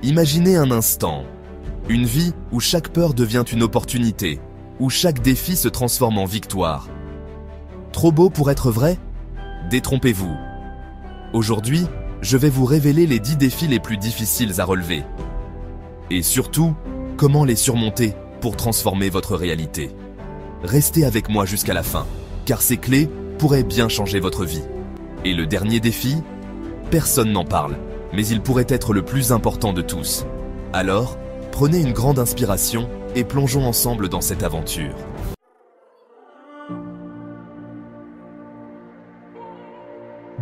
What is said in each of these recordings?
Imaginez un instant, une vie où chaque peur devient une opportunité, où chaque défi se transforme en victoire. Trop beau pour être vrai? Détrompez-vous. Aujourd'hui, je vais vous révéler les 10 défis les plus difficiles à relever. Et surtout, comment les surmonter pour transformer votre réalité. Restez avec moi jusqu'à la fin, car ces clés pourraient bien changer votre vie. Et le dernier défi? Personne n'en parle, mais il pourrait être le plus important de tous. Alors, prenez une grande inspiration et plongeons ensemble dans cette aventure.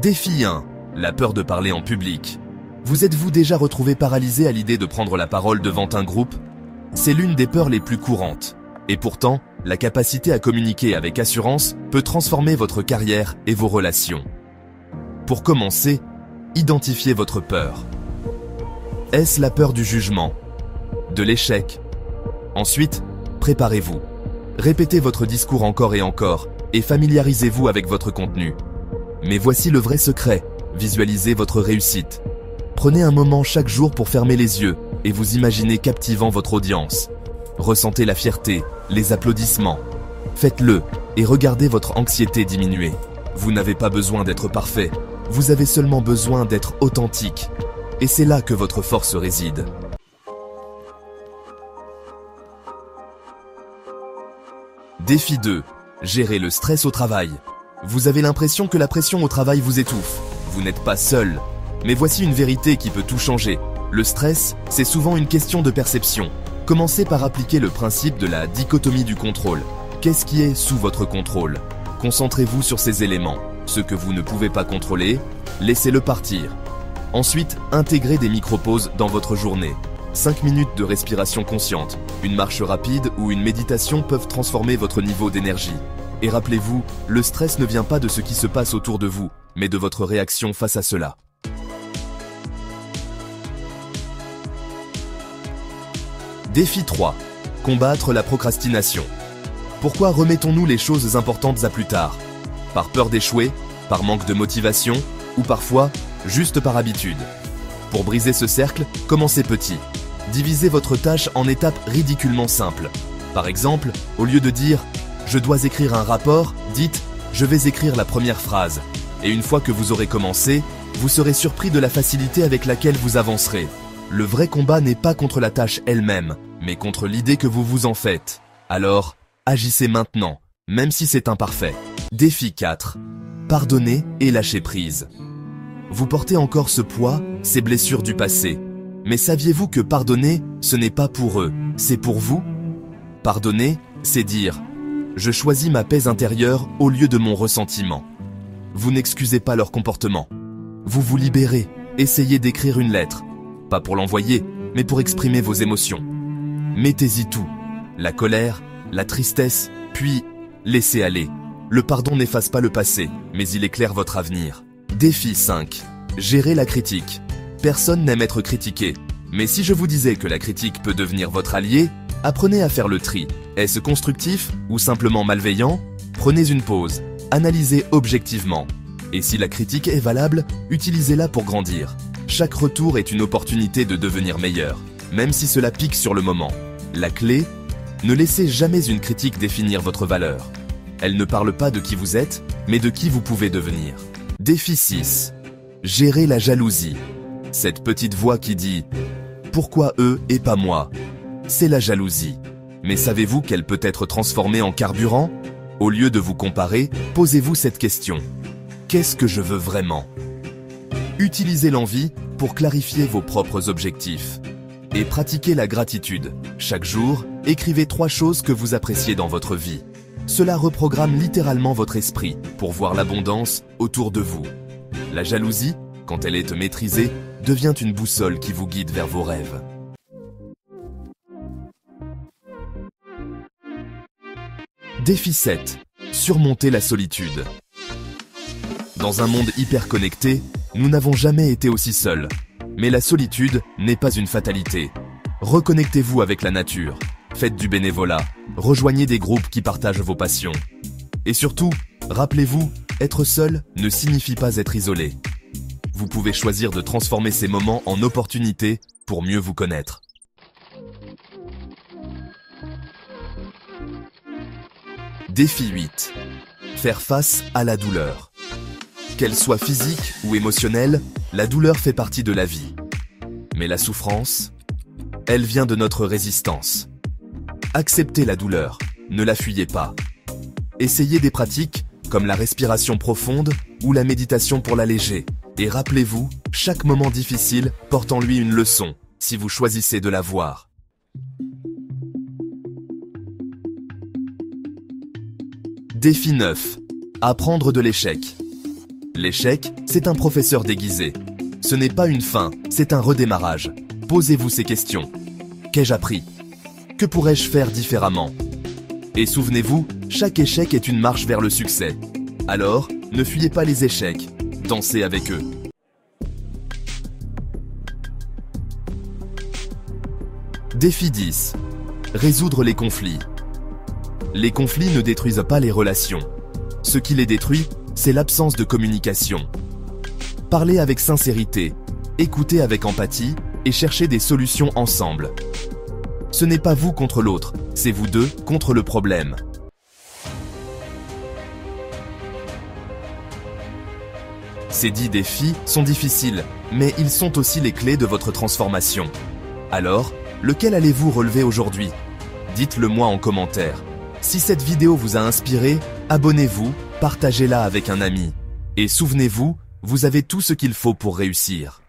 Défi 1. La peur de parler en public. Vous êtes-vous déjà retrouvé paralysé à l'idée de prendre la parole devant un groupe? C'est l'une des peurs les plus courantes. Et pourtant, la capacité à communiquer avec assurance peut transformer votre carrière et vos relations. Pour commencer, identifiez votre peur. Est-ce la peur du jugement? De l'échec? Ensuite, préparez-vous. Répétez votre discours encore et encore et familiarisez-vous avec votre contenu. Mais voici le vrai secret, visualisez votre réussite. Prenez un moment chaque jour pour fermer les yeux et vous imaginez captivant votre audience. Ressentez la fierté, les applaudissements. Faites-le et regardez votre anxiété diminuer. Vous n'avez pas besoin d'être parfait, vous avez seulement besoin d'être authentique. Et c'est là que votre force réside. Défi 2. Gérer le stress au travail. Vous avez l'impression que la pression au travail vous étouffe. Vous n'êtes pas seul. Mais voici une vérité qui peut tout changer. Le stress, c'est souvent une question de perception. Commencez par appliquer le principe de la dichotomie du contrôle. Qu'est-ce qui est sous votre contrôle? Concentrez-vous sur ces éléments. Ce que vous ne pouvez pas contrôler, laissez-le partir. Ensuite, intégrez des micro-pauses dans votre journée. 5 minutes de respiration consciente, une marche rapide ou une méditation peuvent transformer votre niveau d'énergie. Et rappelez-vous, le stress ne vient pas de ce qui se passe autour de vous, mais de votre réaction face à cela. Défi 3. Combattre la procrastination. Pourquoi remettons-nous les choses importantes à plus tard? Par peur d'échouer, par manque de motivation, ou parfois, juste par habitude. Pour briser ce cercle, commencez petit. Divisez votre tâche en étapes ridiculement simples. Par exemple, au lieu de dire « je dois écrire un rapport », dites « je vais écrire la première phrase ». Et une fois que vous aurez commencé, vous serez surpris de la facilité avec laquelle vous avancerez. Le vrai combat n'est pas contre la tâche elle-même, mais contre l'idée que vous vous en faites. Alors, agissez maintenant, même si c'est imparfait. Défi 4. Pardonnez et lâchez prise. Vous portez encore ce poids, ces blessures du passé. Mais saviez-vous que pardonner, ce n'est pas pour eux, c'est pour vous? Pardonner, c'est dire « je choisis ma paix intérieure au lieu de mon ressentiment ». Vous n'excusez pas leur comportement. Vous vous libérez, essayez d'écrire une lettre. Pas pour l'envoyer, mais pour exprimer vos émotions. Mettez-y tout. La colère, la tristesse, puis laissez aller. Le pardon n'efface pas le passé, mais il éclaire votre avenir. Défi 5. Gérer la critique. Personne n'aime être critiqué. Mais si je vous disais que la critique peut devenir votre allié, apprenez à faire le tri. Est-ce constructif ou simplement malveillant? Prenez une pause. Analysez objectivement. Et si la critique est valable, utilisez-la pour grandir. Chaque retour est une opportunité de devenir meilleur, même si cela pique sur le moment. La clé, ne laissez jamais une critique définir votre valeur. Elle ne parle pas de qui vous êtes, mais de qui vous pouvez devenir. Défi 6. Gérer la jalousie. Cette petite voix qui dit « Pourquoi eux et pas moi ?» C'est la jalousie. Mais savez-vous qu'elle peut être transformée en carburant? Au lieu de vous comparer, posez-vous cette question. Qu'est-ce que je veux vraiment? Utilisez l'envie pour clarifier vos propres objectifs. Et pratiquez la gratitude. Chaque jour, écrivez 3 choses que vous appréciez dans votre vie. Cela reprogramme littéralement votre esprit pour voir l'abondance autour de vous. La jalousie, quand elle est maîtrisée, devient une boussole qui vous guide vers vos rêves. Défi 7. Surmonter la solitude. Dans un monde hyper connecté, nous n'avons jamais été aussi seuls. Mais la solitude n'est pas une fatalité. Reconnectez-vous avec la nature, faites du bénévolat, rejoignez des groupes qui partagent vos passions. Et surtout, rappelez-vous, être seul ne signifie pas être isolé. Vous pouvez choisir de transformer ces moments en opportunités pour mieux vous connaître. Défi 8. Faire face à la douleur. Qu'elle soit physique ou émotionnelle, la douleur fait partie de la vie. Mais la souffrance, elle vient de notre résistance. Acceptez la douleur, ne la fuyez pas. Essayez des pratiques comme la respiration profonde ou la méditation pour l'alléger. Et rappelez-vous, chaque moment difficile porte en lui une leçon, si vous choisissez de la voir. Défi 9. Apprendre de l'échec. L'échec, c'est un professeur déguisé. Ce n'est pas une fin, c'est un redémarrage. Posez-vous ces questions. Qu'ai-je appris? Que pourrais-je faire différemment? Et souvenez-vous, chaque échec est une marche vers le succès. Alors, ne fuyez pas les échecs, dansez avec eux. Défi 10. Résoudre les conflits. Les conflits ne détruisent pas les relations. Ce qui les détruit, c'est l'absence de communication. Parlez avec sincérité, écoutez avec empathie et cherchez des solutions ensemble. Ce n'est pas vous contre l'autre, c'est vous deux contre le problème. Ces 10 défis sont difficiles, mais ils sont aussi les clés de votre transformation. Alors, lequel allez-vous relever aujourd'hui? Dites-le moi en commentaire. Si cette vidéo vous a inspiré, abonnez-vous, partagez-la avec un ami. Et souvenez-vous, vous avez tout ce qu'il faut pour réussir.